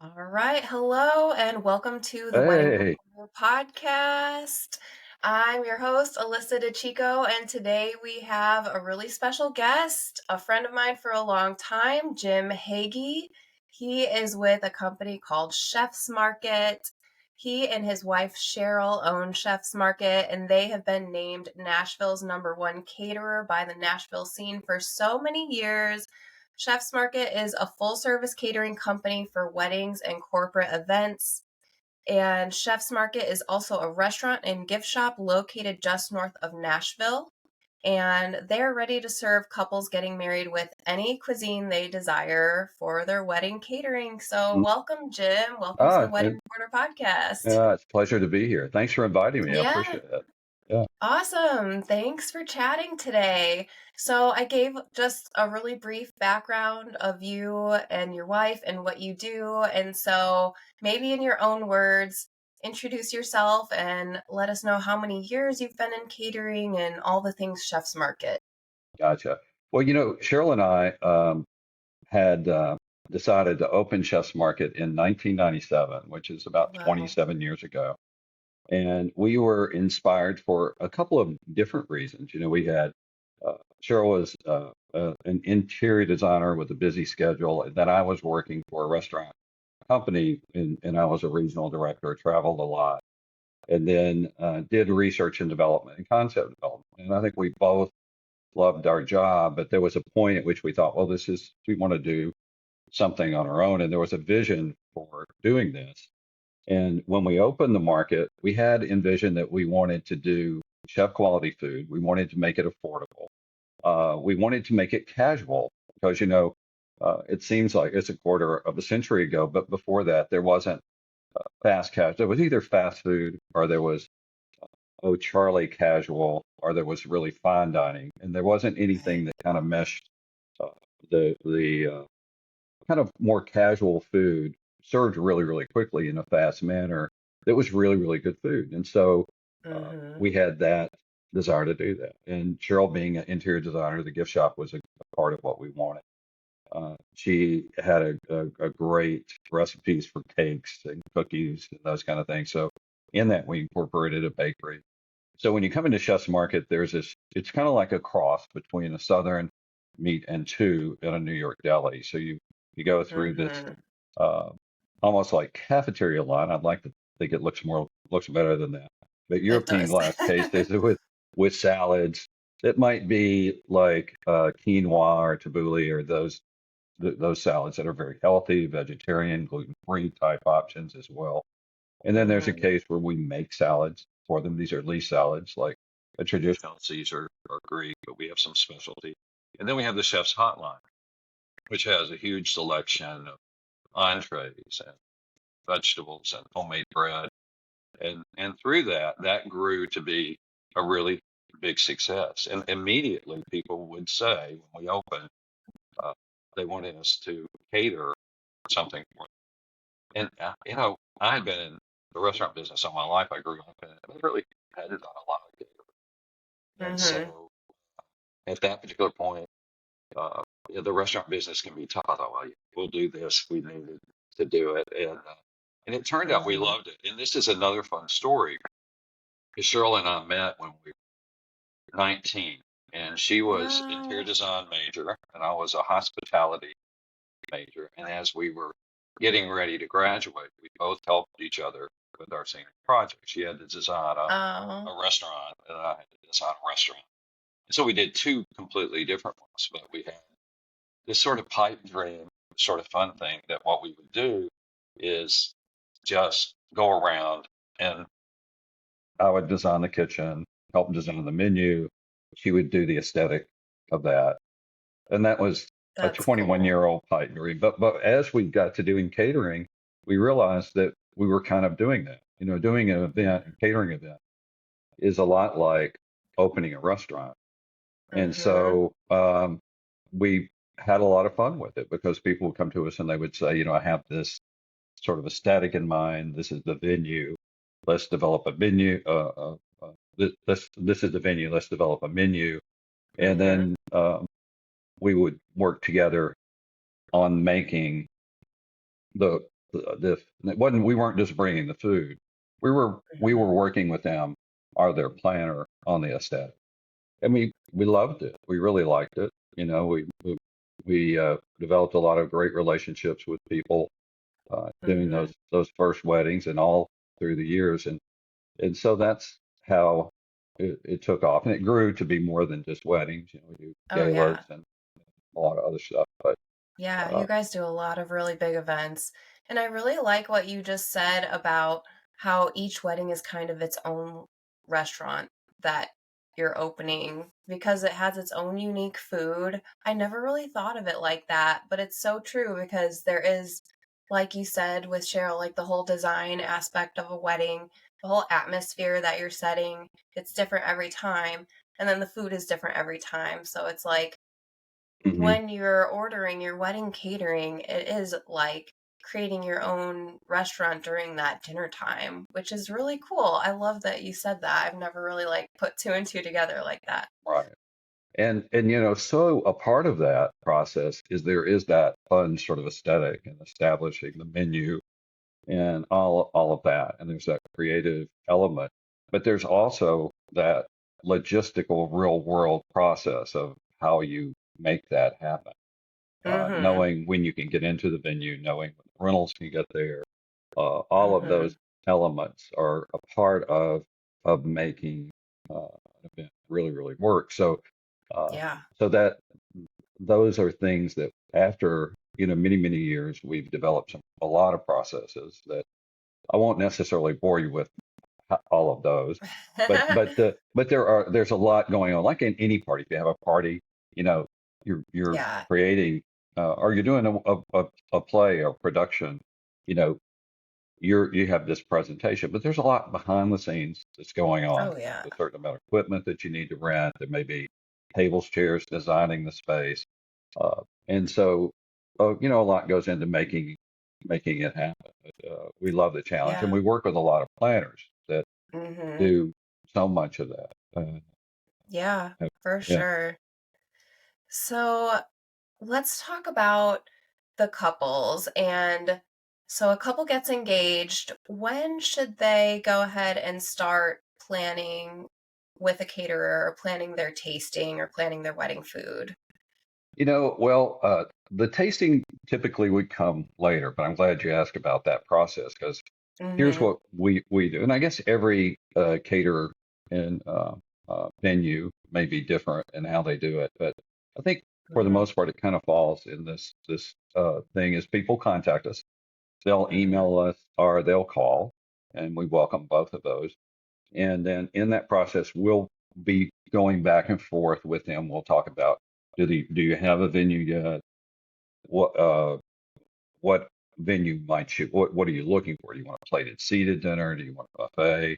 All right. Hello and welcome to the Wedding Hey, Reporter podcast. I'm your host, Alyssa DeChico, and today we have a really special guest, a friend of mine for a long time, Jim Hagy. He is with a company called Chef's Market. He and his wife Cheryl own Chef's Market, and they have been named Nashville's #1 caterer by the Nashville scene for so many years. Chef's Market is a full service catering company for weddings and corporate events. And Chef's Market is also a restaurant and gift shop located just north of Nashville. And they're ready to serve couples getting married with any cuisine they desire for their wedding catering. So, mm, welcome, Jim. Welcome to the Wedding and Reporter podcast. it's a pleasure to be here. Thanks for inviting me. I Yeah, appreciate it. Yeah, awesome. Thanks for chatting today. So, I gave just a really brief background of you and your wife and what you do. And so, maybe in your own words, introduce yourself and let us know how many years you've been in catering and all the things Chef's Market. gotcha. Well, Cheryl and I had decided to open Chef's Market in 1997, which is about Wow. 27 years ago. And we were inspired for a couple of different reasons. We had Cheryl was an interior designer with a busy schedule, and then I was working for a restaurant company, and I was a regional director, traveled a lot. And then did research and development and concept development. And I think we both loved our job, but there was a point at which we thought, well, we want to do something on our own. And there was a vision for doing this. And when we opened the market, we had envisioned that we wanted to do chef quality food. We wanted to make it affordable. We wanted to make it casual because, it seems like it's a quarter of a century ago, but before that, there wasn't fast casual. There was either fast food or there was Charlie casual, or there was really fine dining, and there wasn't anything that kind of meshed uh, the kind of more casual food served really really quickly in a fast manner. That was really really good food, and so Mm-hmm. we had that desire to do that. And Cheryl, being an interior designer, the gift shop was a part of what we wanted. She had a great recipes for cakes and cookies and those kind of things. So in that, we incorporated a bakery. So when you come into Chef's Market, it's kind of like a cross between a Southern meat and two in a New York deli. So you go through this Mm-hmm. uh, almost like cafeteria line. I'd like to think it looks better than that. But It European does. glass cases with salads. It might be like quinoa or tabbouleh or those salads that are very healthy, vegetarian, gluten-free type options as well. And then there's a Mm-hmm. case where we make salads for them. These are leaf salads, like a traditional Caesar or Greek, but we have some specialty. And then we have the chef's hotline, which has a huge selection of entrees and vegetables and homemade bread. And through that grew to be a really big success. And immediately people would say when we opened, uh, they wanted us to cater something for them. And I had been in the restaurant business all my life. I grew up in it. I really hadn't done a lot of catering. And Mm-hmm. so at that particular point, the restaurant business can be tough. I thought, well, yeah, we'll do this. We needed to do it. And it turned out we Mm-hmm. loved it. And this is another fun story. Because Cheryl and I met when we were 19, and she was interior Wow. design major, and I was a hospitality major. And as we were getting ready to graduate, we both helped each other with our senior project. She had to design Oh. a restaurant, and I had to design a restaurant. And so we did two completely different ones, but we had this sort of pipe dream, sort of fun thing that what we would do is just go around and I would design the kitchen, help design the menu. She would do the aesthetic of that. And that was a That's cool. year-old pipe dream. But as we got to doing catering, we realized that we were kind of doing that. Doing an event, a catering event, is a lot like opening a restaurant. And Mhm. so we had a lot of fun with it because people would come to us and they would say, I have this sort of aesthetic in mind. This is the venue. Let's develop a menu. This is the venue. Let's develop a menu. And Mhm. then we would work together on making the it wasn't, we weren't just bringing the food. We were Mhm. working with them, or their planner on the aesthetic. And we loved it. We really liked it. We developed a lot of great relationships with people doing Mhm. those first weddings and all through the years, and so that's how it took off, and it grew to be more than just weddings. We do Oh galas yeah. and a lot of other stuff. But Yeah, uh, you guys do a lot of really big events. And I really like what you just said about how each wedding is kind of its own restaurant that you're opening because it has its own unique food. I never really thought of it like that, but it's so true because there is, like you said with Cheryl, like the whole design aspect of a wedding, the whole atmosphere that you're setting, it's different every time. And then the food is different every time. So it's like, mhm, when you're ordering your wedding catering, it is like creating your own restaurant during that dinner time, which is really cool. I love that you said that. I've never really like put two and two together like that. right. And so a part of that process is there is that fun sort of aesthetic and establishing the menu and all of that. And there's that creative element, but there's also that logistical real world process of how you make that happen. Mhm. Knowing when you can get into the venue, knowing when the rentals can get there, all of those Mhm. elements are a part of making an event really really work. Uh, Yeah. so that those are things that after many many years we've developed a lot of processes that I won't necessarily bore you with all of those, but there's a lot going on. Like in any party, if you have a party, you know, you're Yeah. creating or you're doing a play or production, you know, you have this presentation, but there's a lot behind the scenes that's going on. Oh yeah. A certain amount of equipment that you need to rent. There may be tables, chairs, designing the space, and so a lot goes into making it happen. We love the challenge, and Yeah. we work with a lot of planners that Mhm. do so much of that. Yeah, for Yeah, sure. So let's talk about the couples. And so a couple gets engaged. When should they go ahead and start planning with a caterer or planning their tasting or planning their wedding food? well, the tasting typically would come later, but I'm glad you asked about that process because here's Mhm. what we do, and I guess every caterer and venue may be different in how they do it, but I think for the Mhm. most part, it kind of falls in this thing is people contact us, they'll Mhm. email us or they'll call, and we welcome both of those. And then in that process, we'll be going back and forth with them. We'll talk about do you have a venue yet? What what venue might you what are you looking for? Do you want a plated seated dinner? Do you want a buffet?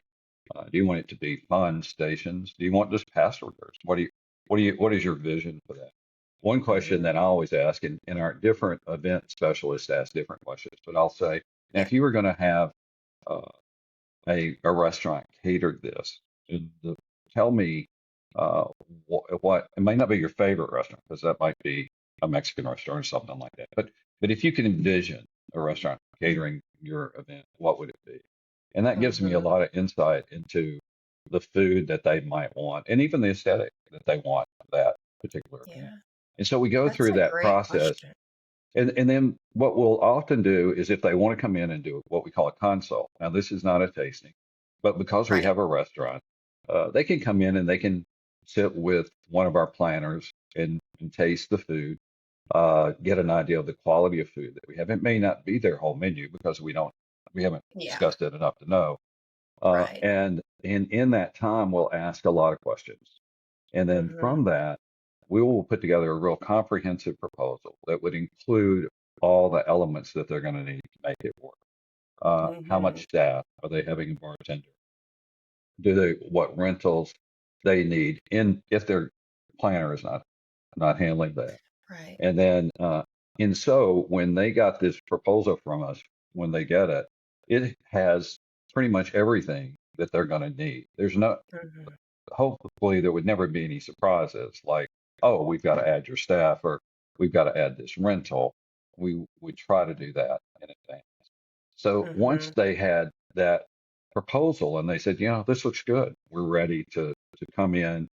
Do you want it to be fun stations? Do you want just pass orders? What is your vision for that? One question Mhm. that I always ask, and our different event specialists ask different questions, but I'll say, now Yeah. if you were going to have uh, a restaurant catered this, and tell me uh, what it might not be your favorite restaurant because that might be a Mexican restaurant or something like that. But if you can envision a restaurant catering your event, what would it be? And that gives me a Mhm. lot of insight into the food that they might want and even the aesthetic that they want for that particular event. Yeah. And so we go That's through a that great process, question. and then what we'll often do is if they want to come in and do what we call a consult. Now, this is not a tasting, but because we Right. have a restaurant, they can come in and they can sit with one of our planners and taste the food, get an idea of the quality of food that we have. It may not be their whole menu because we haven't Yeah. discussed it enough to know. Right. And in that time, we'll ask a lot of questions. And then Mhm. from that, we will put together a real comprehensive proposal that would include all the elements that they're going to need to make it work. How Mhm. much staff are they having a bartender? Do they what rentals they need in if their planner is not handling that? Right. And then and so when they got this proposal from us, when they get it, it has pretty much everything that they're going to need. There's no Mhm. hopefully there would never be any surprises like, oh, we've got to add your staff or we've got to add this rental. We try to do that in advance. So once Mhm. they had that proposal and they said, this looks good, we're ready to come in,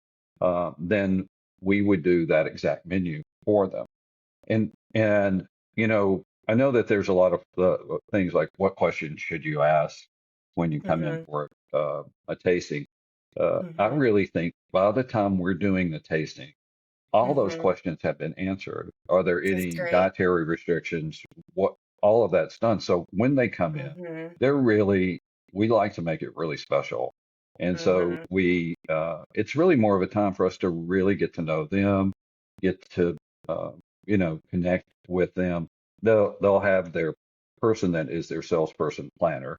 then we would do that exact menu for them. And I know that there's a lot of things like what questions should you ask when you come in Mhm. for a tasting. I Mhm. really think by the time we're doing the tasting, all those Mhm. questions have been answered. Are there That's any great. dietary restrictions? What all of that's done. So when they come in, Mhm. they're really we like to make it really special. And so Mhm. it's really more of a time for us to really get to know them, get to uh, connect with them. They'll have their person that is their salesperson planner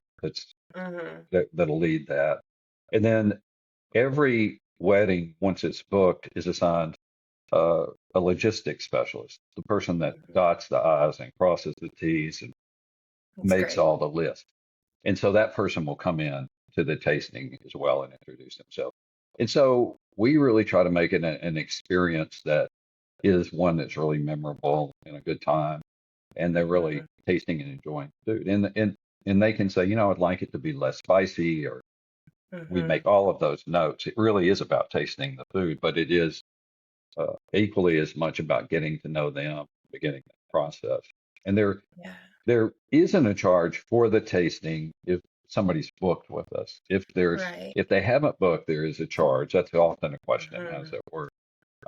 Mhm. that'll lead that. And then every wedding, once it's booked, is assigned a logistics specialist, the person that Mhm. dots the I's and crosses the T's and That's makes great. all the lists. And so that person will come in to the tasting as well and introduce themselves. And so we really try to make it an experience that is one that's really memorable and a good time. And they're really Mhm. tasting and enjoying food. And they can say, I'd like it to be less spicy, or we Mhm. make all of those notes. It really is about tasting the food, but it is equally as much about getting to know them, beginning that process. And Yeah. there isn't a charge for the tasting if somebody's booked with us. Right. If they haven't booked, there is a charge. That's often a question as Mhm. it were.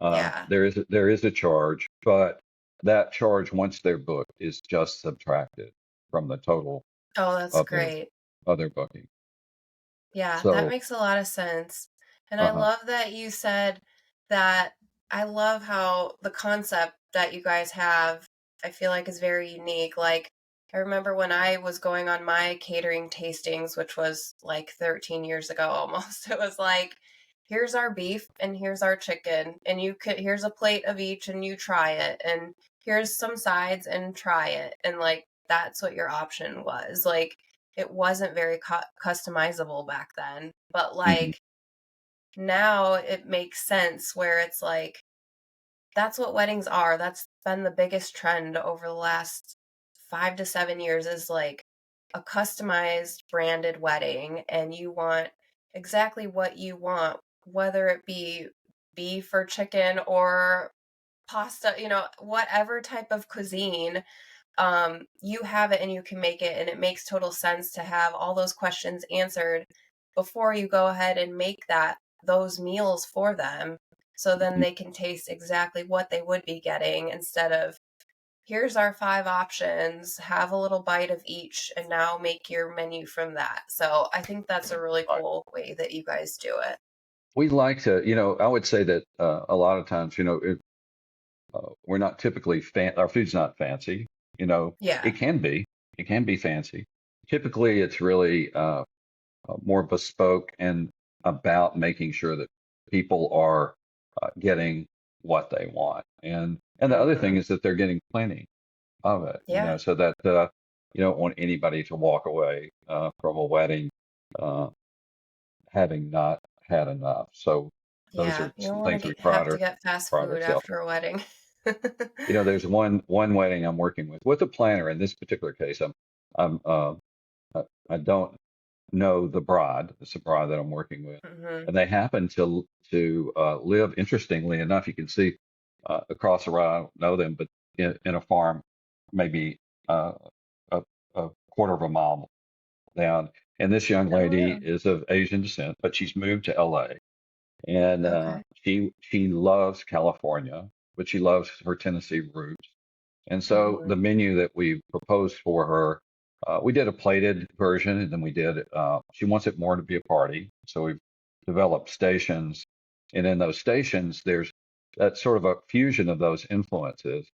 Yeah. There is a charge, but that charge once they're booked is just subtracted from the total Oh, that's of their great. booking. Yeah, that So, makes a lot of sense. And I uh-huh. love that you said that. I love how the concept that you guys have, I feel like, is very unique. Like, I remember when I was going on my catering tastings, which was like 13 years ago almost, it was like, here's our beef and here's our chicken, and here's a plate of each and you try it, and here's some sides and try it. And like, that's what your option was. Like, it wasn't very customizable back then, but Mhm. like now it makes sense where it's like that's what weddings are. That's been the biggest trend over the last 5 to 7 years, is like a customized branded wedding, and you want exactly what you want, whether it be beef or chicken or pasta, whatever type of cuisine. You have it and you can make it, and it makes total sense to have all those questions answered before you go ahead and make those meals for them, so then Mhm. they can taste exactly what they would be getting, instead of here's our 5 options, have a little bite of each and now make your menu from that. So I think that's a really Right. cool way that you guys do it. We like to, I would say that a lot of times, we're not typically our food's not fancy. You know, Yeah. it can be, it can be fancy. Typically, it's really more bespoke and about making sure that people are getting what they want. And the other thing Mhm. is that they're getting plenty of it, Yeah. so that you don't want anybody to walk away from a wedding uh, having not had enough. So those Yeah, are you don't some want to things we have to get fast pride food ourselves. after a wedding. There's one wedding I'm working with a planner. In this particular case, I'm I don't know the bride. It's a bride that I'm working with, Mhm. and they happen to live. Interestingly enough, you can see across the road. I don't know them, but in a farm, maybe uh, a, a quarter of a mile down. And this young Oh, lady wow. is of Asian descent, but she's moved to LA, and Okay. she loves California, but she loves her Tennessee roots. And so the Mhm. menu that we proposed for her, we did a plated version, and then she wants it more to be a party. So we've developed stations, and in those stations, there's that sort of a fusion of those influences.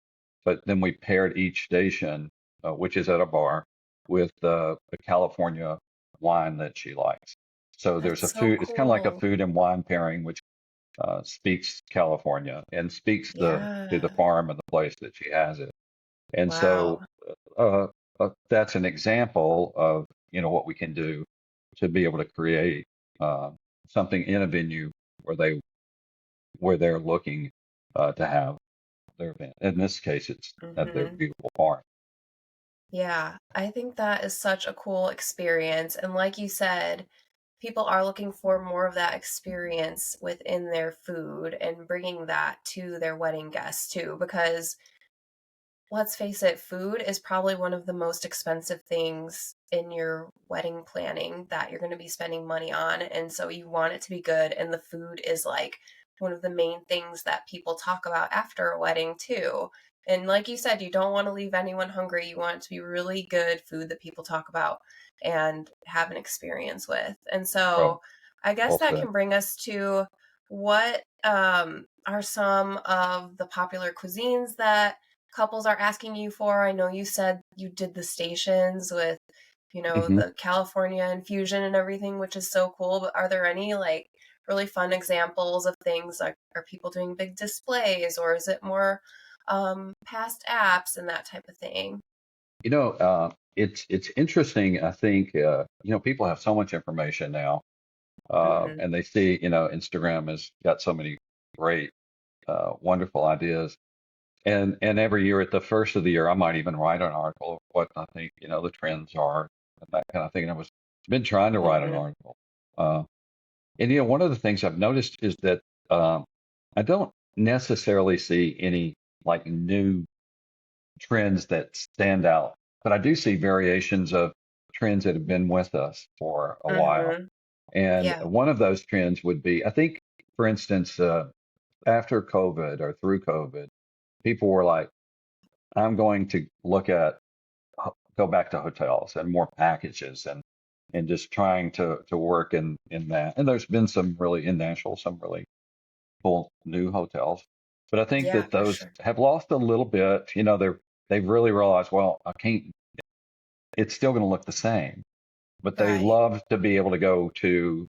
But then we paired each station, which is at a bar, with a California wine that she likes. So there's a That's so food, it's kind of like a cool. food and wine pairing, which speaks California and speaks to the Yeah. farm and the place that she has it. And so Wow. that's an example of what we can do to be able to create uh, something in a venue where they're looking to have their event. In this case, it's at their Mhm. beautiful farm. Yeah, I think that is such a cool experience. And like you said, people are looking for more of that experience within their food and bringing that to their wedding guests too, because let's face it, food is probably one of the most expensive things in your wedding planning that you're going to be spending money on. And so you want it to be good. And the food is like one of the main things that people talk about after a wedding, too. And like you said, you don't want to leave anyone hungry. You want it to be really good food that people talk about and have an experience with. And Well, so I guess well that said. can bring us to what are some of the popular cuisines that couples are asking you for? I know you said you did the stations with, Hmm. the California infusion and everything, which is so cool. But are there any like really fun examples of things like are people doing big displays or is it more past apps and that type of thing? It's interesting. I think people have so much information now, Mm-hmm. and they see Instagram has got so many great, wonderful ideas. And every year at the first of the year, I might even write an article of what I think the trends are and that kind of thing. And I was been trying to write an Mm-hmm. article. Uh, and one of the things I've noticed is that I don't necessarily see any like new trends that stand out, but I do see variations of trends that have been with us for a while. Mm-hmm. And Yeah. one of those trends would be, I think, for instance, after COVID or through COVID, people were like, I'm going to look at go back to hotels and more packages and just trying to work in that. And there's been some really in Nashville, some really cool new hotels. But I think Yeah, that for those sure. have lost a little bit. They've really realized, well, I can't. It's still going to look the same, but they Right. love to be able to go to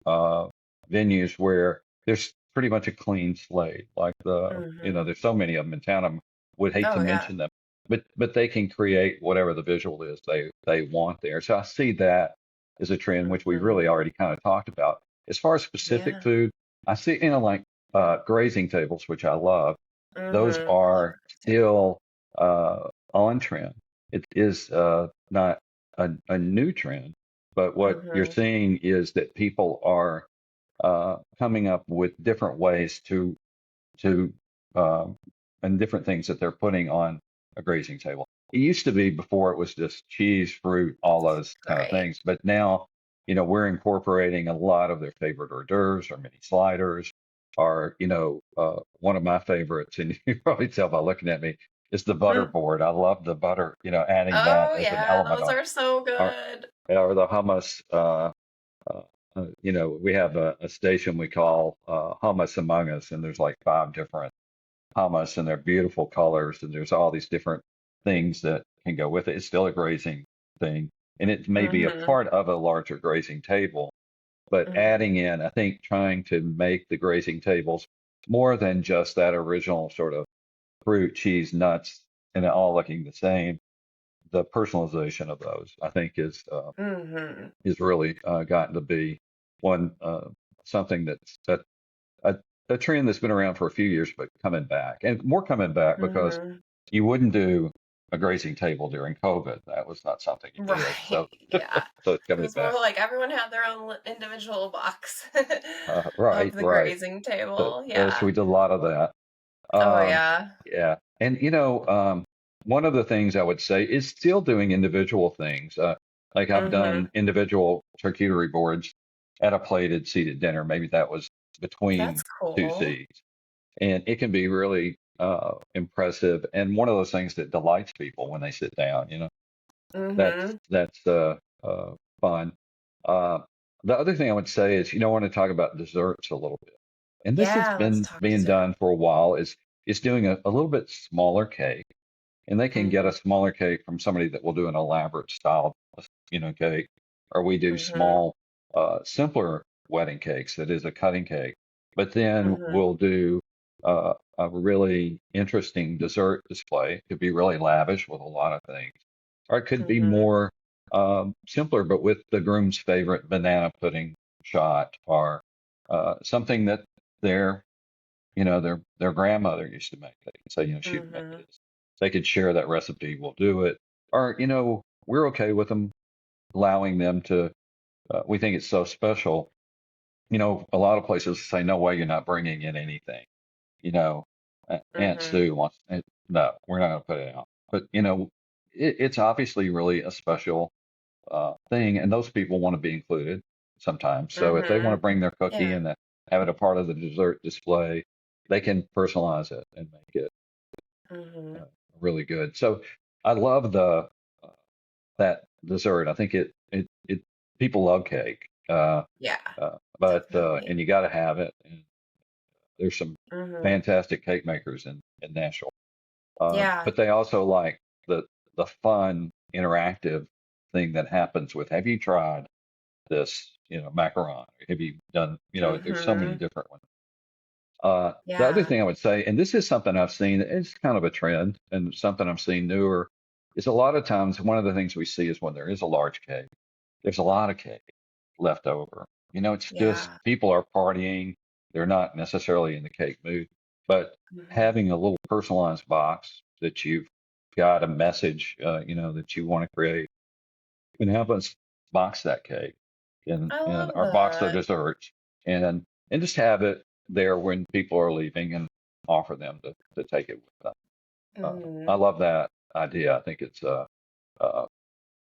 venues where there's pretty much a clean slate. Like Mm-hmm. there's so many of them in town. I would hate to Oh yeah. mention them, but they can create whatever the visual is they want there. So I see that as a trend, which we really Mm-hmm. already kind of talked about. As far as specific Yeah. food, I see like grazing tables, which I love. Those Mm-hmm. I love are that too. still on trend. It is not a new trend, but what you're Mm-hmm. seeing is that people are coming up with different ways to um, and different things that they're putting on a grazing table. It used to be before it was just cheese, fruit, all those kind of Right. things, but now we're incorporating a lot of their favorite hors d'oeuvres or mini sliders. Or one of my favorites, and you can probably tell by looking at me, is the butter board. I love the butter, adding that Oh, as an yeah, element those on, are so or, good. or the hummus. Uh, we have a station we call Hummus Among Us, and there's like five different hummus, and they're beautiful colors, and there's all these different things that can go with it. It's still a grazing thing, and it may be a Mhm, part of a larger grazing table, but mhm, adding in, I think, trying to make the grazing tables more than just that original sort of fruit, cheese, nuts, and it all looking the same. The personalization of those, I think, mhm, is really gotten to be one something that a, a trend that's been around for a few years, but coming back and more coming back because mhm. you wouldn't do a grazing table during COVID. That was not something you did. Right, So yeah. so it's It coming was more back. like everyone had their own individual box Right, of the right. grazing So, table, so yeah. we did a lot of that. Oh, Um, yeah. yeah, and one of the things I would say is still doing individual things. Like I've Mhm. done individual charcuterie boards at a plated seated dinner. Maybe that was That's between two cool. seats, and it can be really impressive. And one of those things that delights people when they sit down. Mhm. That's fun. Uh, the other thing I would say is, I want to talk about desserts a little bit. And this has Yeah, let's been talk being dessert. done for a while. Is doing a little bit smaller cake, and they can get Mhm, a smaller cake from somebody that will do an elaborate style, cake, or we do mhm, small, simpler wedding cakes. That is a cutting cake, but then mhm, we'll do a really interesting dessert display. It could be really lavish with a lot of things, or it could be mhm, more simpler, but with the groom's favorite banana pudding shot, or something that their their grandmother used to make. They can say, she'd make mhm. this. They could share that recipe. We'll do it. are, we're okay with them allowing them to. We think it's so special. A lot of places say, no way, you're not bringing in anything. You know, Aunt Mhm. Sue wants, no, we're not going to put it out. But, it's obviously really a special thing, and those people want to be included sometimes. So if they want to Mhm. bring their cookie Yeah. and have it a part of the dessert display, they can personalize it and make it Mhm. really good. So I love the uh, that dessert. I think it people love cake, Yeah, but definitely. and you got to have it. And there's some Mhm. fantastic cake makers in Nashville, Yeah. but they also like the the fun interactive thing that happens with. Have you tried this? Macaron. Have you done? There's so many Mhm. different ones. The other Yeah. thing I would say, and this is something I've seen, it's kind of a trend and something I've seen newer, is a lot of times one of the things we see is when there is a large cake, there's a lot of cake left over. It's just Yeah. people are partying. They're not necessarily in the cake mood, but Mhm. having a little personalized box that you've got a message, that you want to create and help us box that cake I and love our box of that. desserts and just have it there when people are leaving and offer them to take it with them. I Mhm. love that idea. I think uh,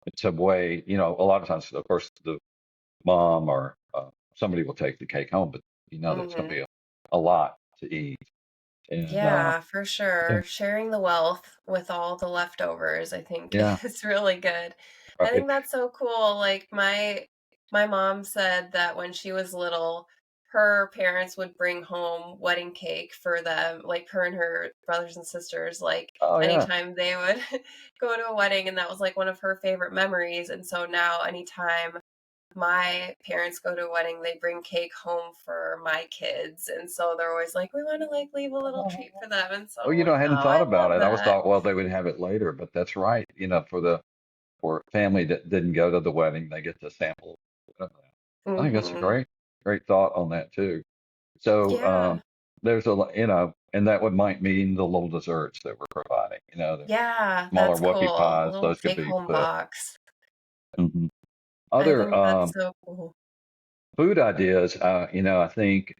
it's a way, a lot of times, of course, the mom or somebody will take the cake home, but that it's going to Mhm. be a lot to eat. And Yeah, for yeah, sure. Sharing the wealth with all the leftovers, I think yeah, is really good. I right. think that's so cool. Like my mom said that when she was little, her parents would bring home wedding cake for them, like her and her brothers and sisters, like Oh yeah. anytime they would go to a wedding, and that was like one of her favorite memories. And so now anytime my parents go to a wedding, they bring cake home for my kids, and so they're always like, "We wanna, like, leave a little treat for them," and so Oh, I'm like, I hadn't "Oh, thought I about love it. I was that." thought, well, they would have it later, but that's right. For family that didn't go to the wedding, they get to sample of that. I think that's a Mhm. great thought on that too. So Yeah. there's and that would might mean the little desserts that we're providing. The Yeah, smaller that's whoopie cool. A pies, little those could be take-home put. box. Mhm. I Other think that's so cool. food ideas. I think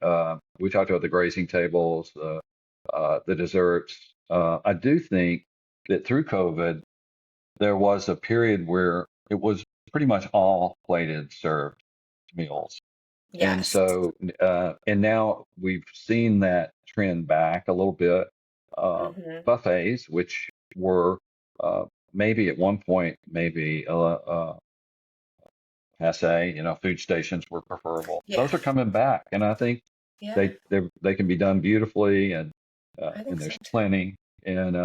we talked about the grazing tables, the desserts. I do think that through COVID, there was a period where it was pretty much all plated served meals. And Yes. so, and now we've seen that trend back a little bit. Mhm. Buffets, which were maybe at one point, maybe passe, food stations were preferable. Yeah. Those are coming back. And I think Yeah, they can be done beautifully I and think so there's too. plenty. And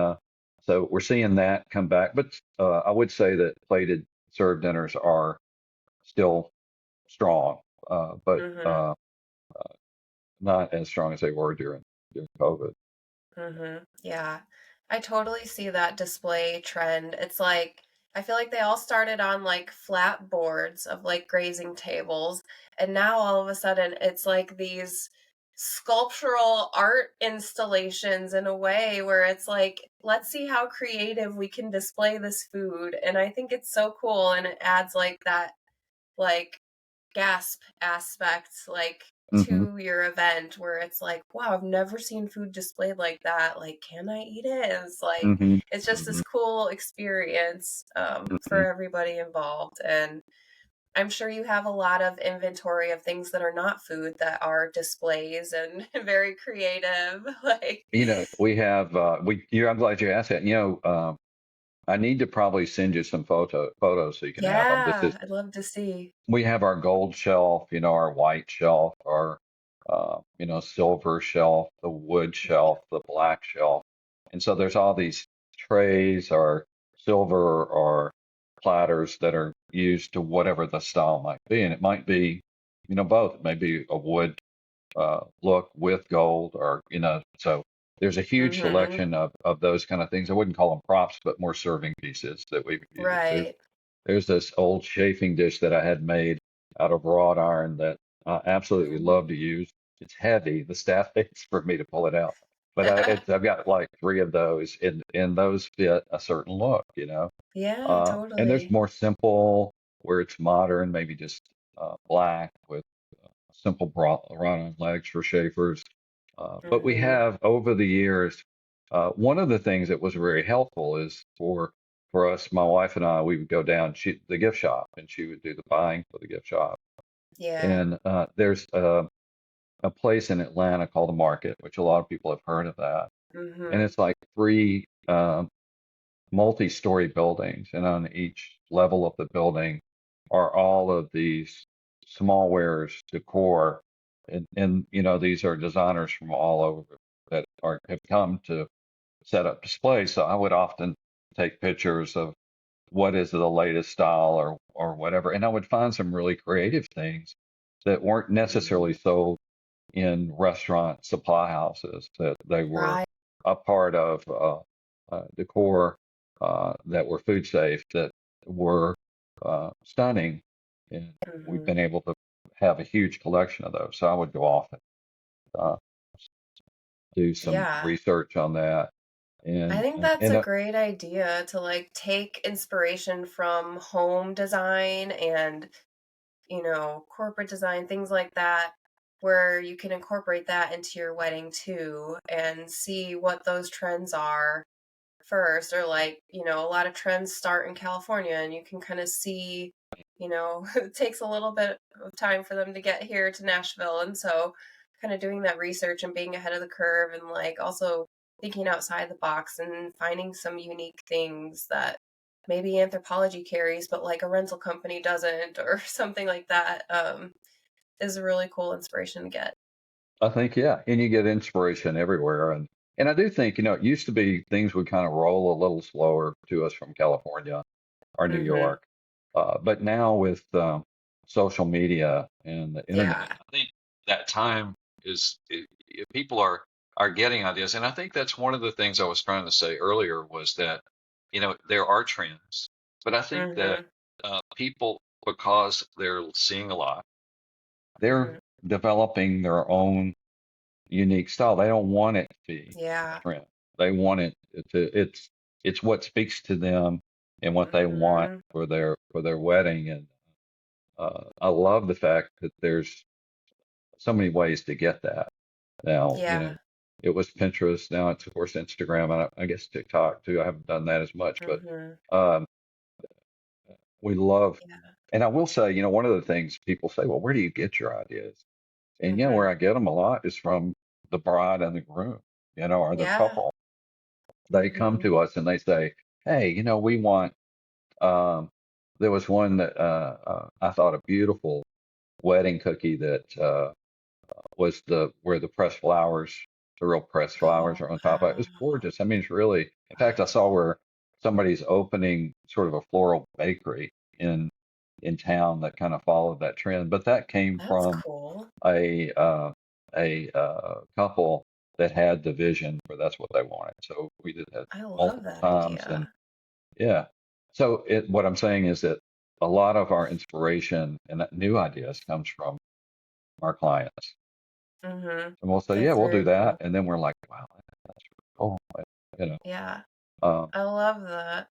so we're seeing that come back. But I would say that plated served dinners are still strong, but Mhm. not as strong as they were during COVID. Yeah. I totally see that display trend. It's like I feel like they all started on like flat boards of like grazing tables, and now all of a sudden it's like these sculptural art installations in a way where it's like let's see how creative we can display this food, and I think it's so cool, and it adds like that like gasp aspect like Hmm. to your event where it's like, wow, I've never seen food displayed like that. Like, can I eat it? And it's like Hmm. it's just this Hmm. cool experience for Hmm. everybody involved. And I'm sure you have a lot of inventory of things that are not food that are displays and very creative. Like, We have I'm glad you asked that. I need to probably send you some photos so you can have them. yeah, I'd love to see. We have our gold shelf, our white shelf, our silver shelf, the wood shelf, the black shelf, and so there's all these trays or silver or platters that are used to whatever the style might be, and it might be both. It may be a wood look with gold, or so there's a huge Hmm. selection of those kind of things. I wouldn't call them props, but more serving pieces that we've used. There's Right. there's this old chafing dish that I had made out of wrought iron that I absolutely Mhm. love to use. It's heavy. The staff hates for me to pull it out. but I've got like three of those, and those fit a certain look, you know. Yeah, And there's totally. more simple where it's modern, maybe just black with simple run-on legs for Schaefer's. But we Hmm. have over the years, one of the things that was very helpful is for us, my wife and I, we would go down the gift shop, and she would do the buying for the gift shop. Yeah. And there's a place in Atlanta called the Market, which a lot of people have heard of that. And Hmm. it's like three multi-story buildings, and on each level of the building are all of these small wares, decor, and you know these are designers from all over that are have come to set up displays. So I would often take pictures of what is the latest style or whatever, and I would find some really creative things that weren't necessarily Hmm. sold in restaurant supply houses, that they were Right. a part of decor that were food safe, that were stunning. And we've Hmm. been able to have a huge collection of those. So I would go off and uh, do some Yeah. research on that. I And, think and, that's and a great idea to like take inspiration from home design and, corporate design, things like that, where you can incorporate that into your wedding too and see what those trends are first. Or like, a lot of trends start in California and you can kind of see, it takes a little bit of time for them to get here to Nashville. And so kind of doing that research and being ahead of the curve and like also thinking outside the box and finding some unique things that maybe anthropology carries but like a rental company doesn't or something like that, is a really cool inspiration to get. I think, yeah, and you get inspiration everywhere. And I do think, you know, it used to be things would kind of roll a little slower to us from California or New Mhm. York. But now with social media and the internet, Yeah. I think that time people are getting ideas, and I think that's one of the things I was trying to say earlier was that you know there are trends, but I think that Mhm. people because they're seeing a lot, they're Mhm. developing their own unique style. They don't want it to be a Yeah. trend. They want it to it's what speaks to them and what they want Mhm. for their wedding. And I love the fact that there's so many ways to get that now. You know, Yeah. it was Pinterest. Now it's of course Instagram. And I guess TikTok too. I haven't done that as much, but Mhm. um, we love. Yeah. And I will say, you know, one of the things people say, well, where do you get your ideas? And yeah, where Mhm. I get them a lot is from the bride and the groom, you know, or the Yeah. couple. They come Mhm. to us and they say, "Hey, you know, we want." Um, there was one that I thought a beautiful wedding cookie that was the where the pressed flowers, the real pressed flowers Oh, are on top of it. It wow. was gorgeous. I mean, it's really. In fact, I saw where somebody's opening sort of a floral bakery in town that kind of followed that trend, but that came That's from cool. a couple that had the vision for that's what they wanted. So we did that I love multiple that times, and idea. yeah. So what I'm saying is that a lot of our inspiration and that new ideas comes from our clients, Mhm. and we'll say, yeah, That's we'll do very that, cool. and then we're like, wow, that's really cool, you know. Yeah. Um, I love that.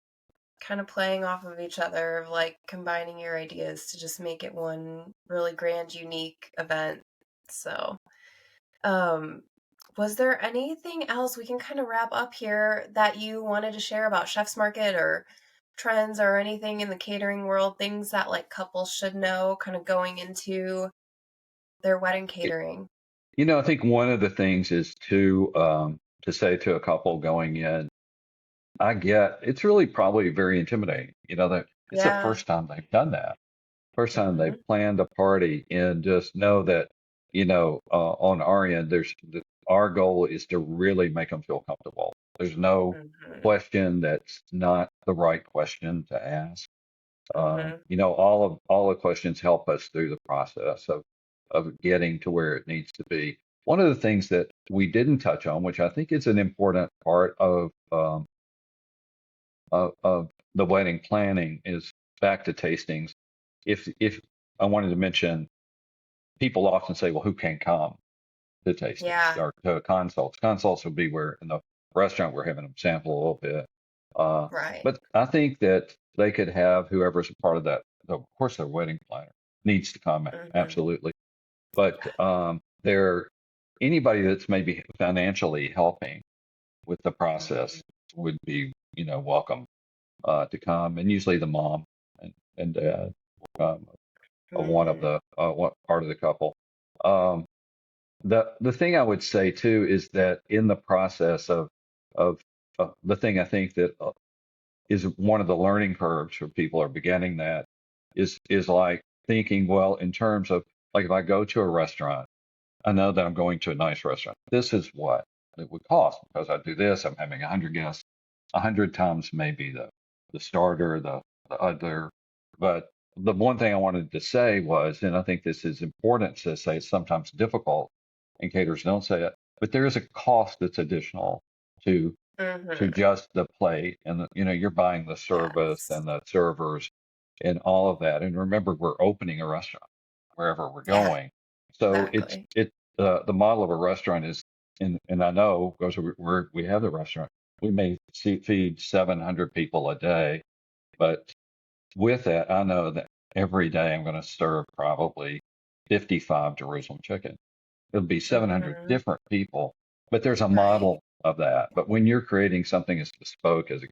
Kind of playing off of each other, of like combining your ideas to just make it one really grand, unique event. So, um, was there anything else we can kind of wrap up here that you wanted to share about Chef's Market or trends or anything in the catering world, things that like couples should know kind of going into their wedding it, catering? you know, I think one of the things is to say to a couple going in, I get it's really probably very intimidating. You know, that it's the Yeah. first time they've done that. First time they've Mhm. planned a party, and just know that, you know, on our end, our goal is to really make them feel comfortable. There's no Mhm. question that's not the right question to ask. Mhm. You know, all the questions help us through the process of getting to where it needs to be. One of the things that we didn't touch on, which I think is an important part of the wedding planning, is back to tastings. If I wanted to mention, people often say, "Well, who can come?" to tastings Yeah. or to consults. Consults would be where in the restaurant we're having them sample a little bit. Uh, Right. but I think that they could have whoever's a part of that. Of course, their wedding planner needs to comment, Hmm. absolutely. But there, anybody that's maybe financially helping with the process would be, welcome to come. And usually the mom and dad of one of Hmm. the one part of the couple. Um, the thing I would say too is that in the process of the thing I think that is one of the learning curves for people are beginning that is like thinking, well, in terms of like if I go to a restaurant, I know that I'm going to a nice restaurant. This is what it would cost because I do this. I'm having 100 guests, 100 times maybe the starter, the other. But the one thing I wanted to say was, and I think this is important to say, it's sometimes difficult, and caterers don't say it, but there is a cost that's additional to Hmm. just the plate, and you're buying the service Yes. and the servers and all of that. And remember, we're opening a restaurant wherever we're Yeah, going, so exactly. the model of a restaurant is, and I know because we have the restaurant, we may feed 700 people a day, but with that, I know that every day I'm going to serve probably 55 Jerusalem chicken. It'll be 700 Hmm. different people, but there's a Right. model of that. But when you're creating something as bespoke as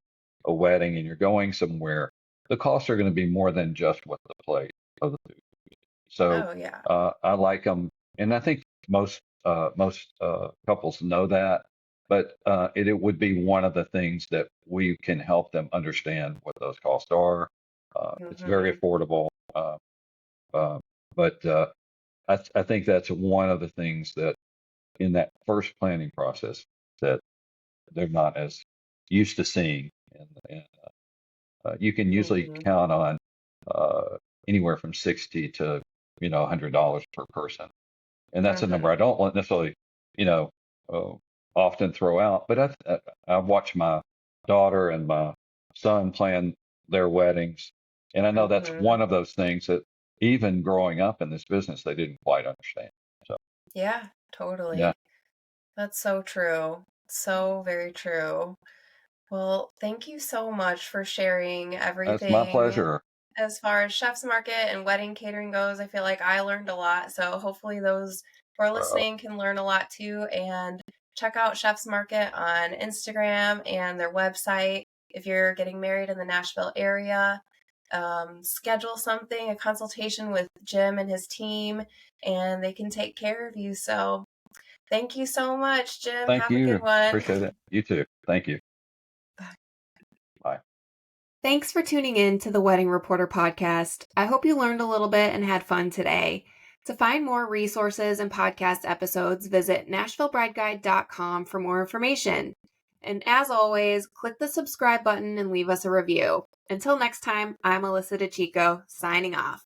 a wedding and you're going somewhere, the costs are going to be more than just what the plate of the food. So Oh, yeah. I like them, and I think most couples know that. But it would be one of the things that we can help them understand what those costs are. It's very Hmm. affordable, uh, but I think that's one of the things that in that first planning process that they're not as used to seeing. And you can usually Hmm. count on uh, anywhere from 60 to $100 per person, and that's a number Hmm. I don't want necessarily you know uh, often throw out. But I watch my daughter and my son plan their weddings, and I know that's Hmm. one of those things that even growing up in this business they didn't quite understand. So Yeah, yeah, totally. That's so true. So very true. Well, thank you so much for sharing that's my everything pleasure. as far as Chef's Market and wedding catering goes. I feel like I learned a lot. So hopefully those who are Uh, listening can learn a lot too. And check out Chef's Market on Instagram and their website if you're getting married in the Nashville area. Schedule something, a consultation with Jim and his team, and they can take care of you. So thank you so much, Jim. Thank Have a good you. one. Appreciate it. You too. Thank you. Bye. Thanks for tuning in to the Wedding Reporter podcast. I hope you learned a little bit and had fun today. To find more resources and podcast episodes, visit NashvilleBrideGuide.com for more information. And as always, click the subscribe button and leave us a review. Until next time, I'm Alyssa DeChico, signing off.